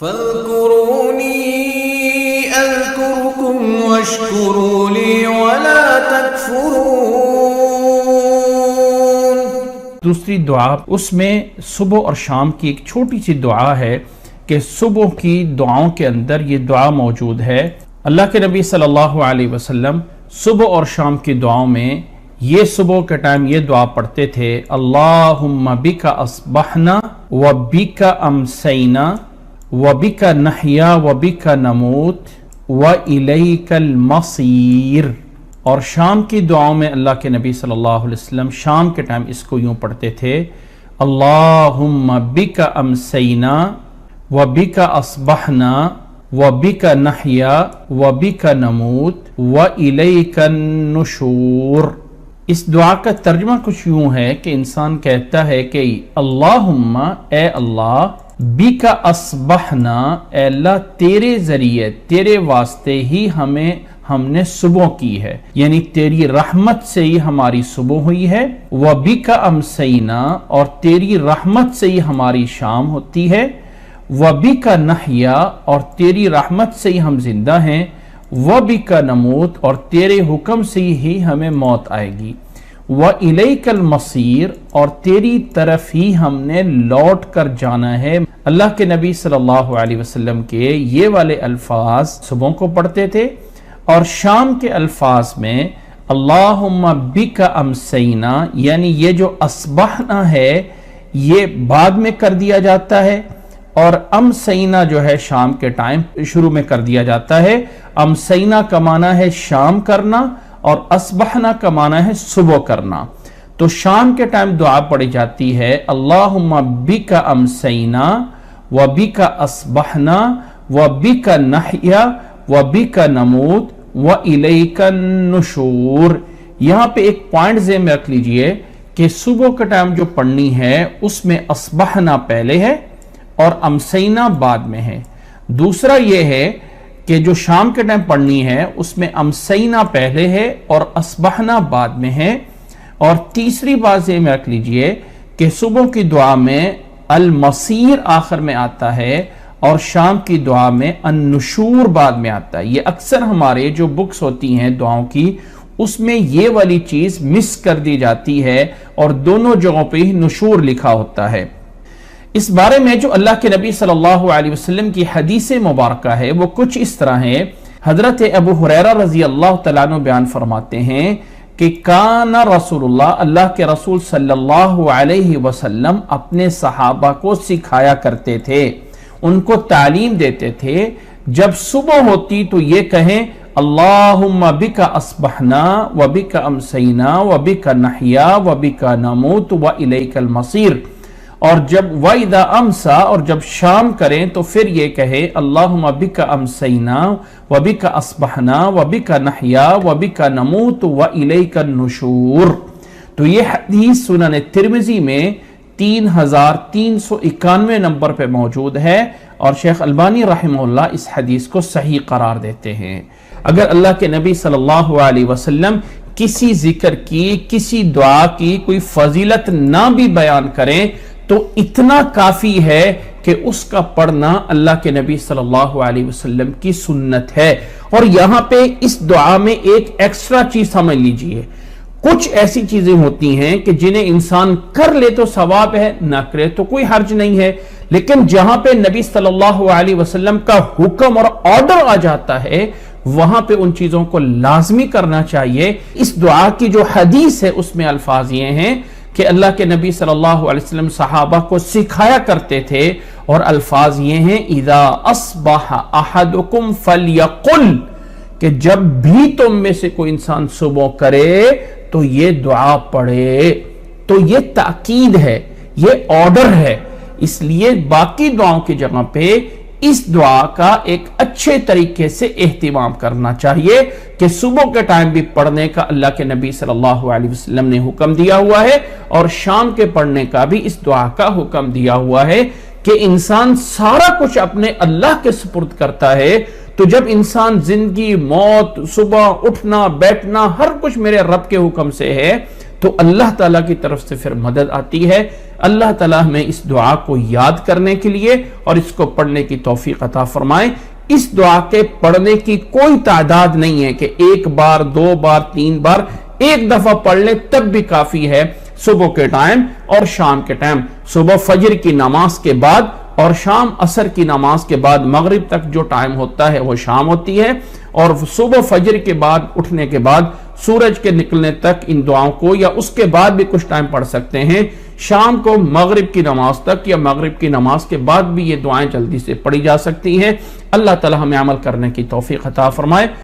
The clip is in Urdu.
فاذكروني اذكركم واشكروا لي ولا تكفرون۔ دوسری دعا اس میں صبح اور شام کی ایک چھوٹی سی دعا ہے کہ صبح کی دعاؤں کے اندر یہ دعا موجود ہے۔ اللہ کے نبی صلی اللہ علیہ وسلم صبح اور شام کی دعاؤں میں یہ صبح کے ٹائم یہ دعا پڑھتے تھے، اللہم بک اصبحنا وبک امسینا وبک نحیا وبک نموت والیک المصیر۔ اور شام کی دعاؤں میں اللہ کے نبی صلی اللہ علیہ وسلم شام کے ٹائم اس کو یوں پڑھتے تھے، اللہم بک امسینا وبک اصبحنا وبک نحیا وبک نموت والیک النشور۔ اس دعا کا ترجمہ کچھ یوں ہے کہ انسان کہتا ہے کہ اللہم اے اللہ، بک اصبحنا اے اللہ تیرے ذریعے تیرے واسطے ہی ہم نے صبح کی ہے، یعنی تیری رحمت سے ہی ہماری صبح ہوئی ہے، وبک امسینا اور تیری رحمت سے ہی ہماری شام ہوتی ہے، وبک نحیا اور تیری رحمت سے ہی ہم زندہ ہیں، وبک نموت اور تیرے حکم سے ہی ہمیں موت آئے گی، وَإِلَيْكَ الْمَصِيرُ اور تیری طرف ہی ہم نے لوٹ کر جانا ہے۔ اللہ کے نبی صلی اللہ علیہ وسلم کے یہ والے الفاظ صبح کو پڑھتے تھے، اور شام کے الفاظ میں اللہم بک امسینا، یعنی یہ جو اصبحنا ہے یہ بعد میں کر دیا جاتا ہے، اور امسینا جو ہے شام کے ٹائم شروع میں کر دیا جاتا ہے۔ امسینا کا معنی ہے شام کرنا، اور اصبحنا کا معنی ہے صبح کرنا۔ تو شام کے ٹائم دعا پڑھی جاتی ہے، اللہم بک امسینا وبک اصبحنا وبک نحیا وبک نموت والیک النشور۔ یہاں پہ ایک پوائنٹ ذہن میں رکھ لیجئے کہ صبح کا ٹائم جو پڑھنی ہے اس میں اصبحنا پہلے ہے اور امسینا بعد میں ہے۔ دوسرا یہ ہے کہ جو شام کے ٹائم پڑھنی ہے اس میں امسینا پہلے ہے اور اصبحنا بعد میں ہے۔ اور تیسری بات یہ میں رکھ لیجئے کہ صبح کی دعا میں المصیر آخر میں آتا ہے اور شام کی دعا میں النشور بعد میں آتا ہے۔ یہ اکثر ہمارے جو بکس ہوتی ہیں دعاؤں کی اس میں یہ والی چیز مس کر دی جاتی ہے اور دونوں جگہوں پہ ہی نشور لکھا ہوتا ہے۔ اس بارے میں جو اللہ کے نبی صلی اللہ علیہ وسلم کی حدیث مبارکہ ہے وہ کچھ اس طرح ہے۔ حضرت ابو ہریرہ رضی اللہ تعالیٰ عنہ بیان فرماتے ہیں کہ کان رسول اللہ کے رسول صلی اللہ علیہ وسلم اپنے صحابہ کو سکھایا کرتے تھے، ان کو تعلیم دیتے تھے، جب صبح ہوتی تو یہ کہیں اللہم بک اصبحنا وبک امسینا وبک نحیا وبک نموت والیک المصیر، اور جب وَإِذَا أَمْسَى اور جب شام کریں تو پھر یہ کہے اللہم بک امسینا وبک اصبحنا وبک نحیا وبک نموت والیک النشور۔ تو یہ حدیث سنن ترمذی میں 3391 نمبر پہ موجود ہے، اور شیخ البانی رحمہ اللہ اس حدیث کو صحیح قرار دیتے ہیں۔ اگر اللہ کے نبی صلی اللہ علیہ وسلم کسی ذکر کی کسی دعا کی کوئی فضیلت نہ بھی بیان کریں تو اتنا کافی ہے کہ اس کا پڑھنا اللہ کے نبی صلی اللہ علیہ وسلم کی سنت ہے۔ اور یہاں پہ اس دعا میں ایک ایکسٹرا چیز سمجھ لیجئے، کچھ ایسی چیزیں ہوتی ہیں کہ جنہیں انسان کر لے تو ثواب ہے، نہ کرے تو کوئی حرج نہیں ہے، لیکن جہاں پہ نبی صلی اللہ علیہ وسلم کا حکم اور آرڈر آ جاتا ہے وہاں پہ ان چیزوں کو لازمی کرنا چاہیے۔ اس دعا کی جو حدیث ہے اس میں الفاظ یہ ہیں کہ اللہ کے نبی صلی اللہ علیہ وسلم صحابہ کو سکھایا کرتے تھے، اور الفاظ یہ ہیں اذا اصبح احدکم فلیقل، کہ جب بھی تم میں سے کوئی انسان صبح کرے تو یہ دعا پڑھے۔ تو یہ تاکید ہے، یہ آرڈر ہے، اس لیے باقی دعاؤں کی جگہ پہ اس دعا کا ایک اچھے طریقے سے اہتمام کرنا چاہیے کہ صبح کے ٹائم بھی پڑھنے کا اللہ کے نبی صلی اللہ علیہ وسلم نے حکم دیا ہوا ہے، اور شام کے پڑھنے کا بھی اس دعا کا حکم دیا ہوا ہے کہ انسان سارا کچھ اپنے اللہ کے سپرد کرتا ہے۔ تو جب انسان زندگی، موت، صبح اٹھنا بیٹھنا ہر کچھ میرے رب کے حکم سے ہے تو اللہ تعالیٰ کی طرف سے پھر مدد آتی ہے۔ اللہ تعالیٰ ہمیں اس دعا کو یاد کرنے کے لیے اور اس کو پڑھنے کی توفیق عطا فرمائے۔ اس دعا کے پڑھنے کی کوئی تعداد نہیں ہے کہ 1 بار 2 بار 3 بار، ایک دفعہ پڑھ لیں تب بھی کافی ہے، صبح کے ٹائم اور شام کے ٹائم، صبح فجر کی نماز کے بعد اور شام عصر کی نماز کے بعد مغرب تک جو ٹائم ہوتا ہے وہ شام ہوتی ہے، اور صبح فجر کے بعد اٹھنے کے بعد سورج کے نکلنے تک ان دعاؤں کو، یا اس کے بعد بھی کچھ ٹائم پڑھ سکتے ہیں، شام کو مغرب کی نماز تک یا مغرب کی نماز کے بعد بھی یہ دعائیں جلدی سے پڑھی جا سکتی ہیں۔ اللہ تعالی ہمیں عمل کرنے کی توفیق عطا فرمائے۔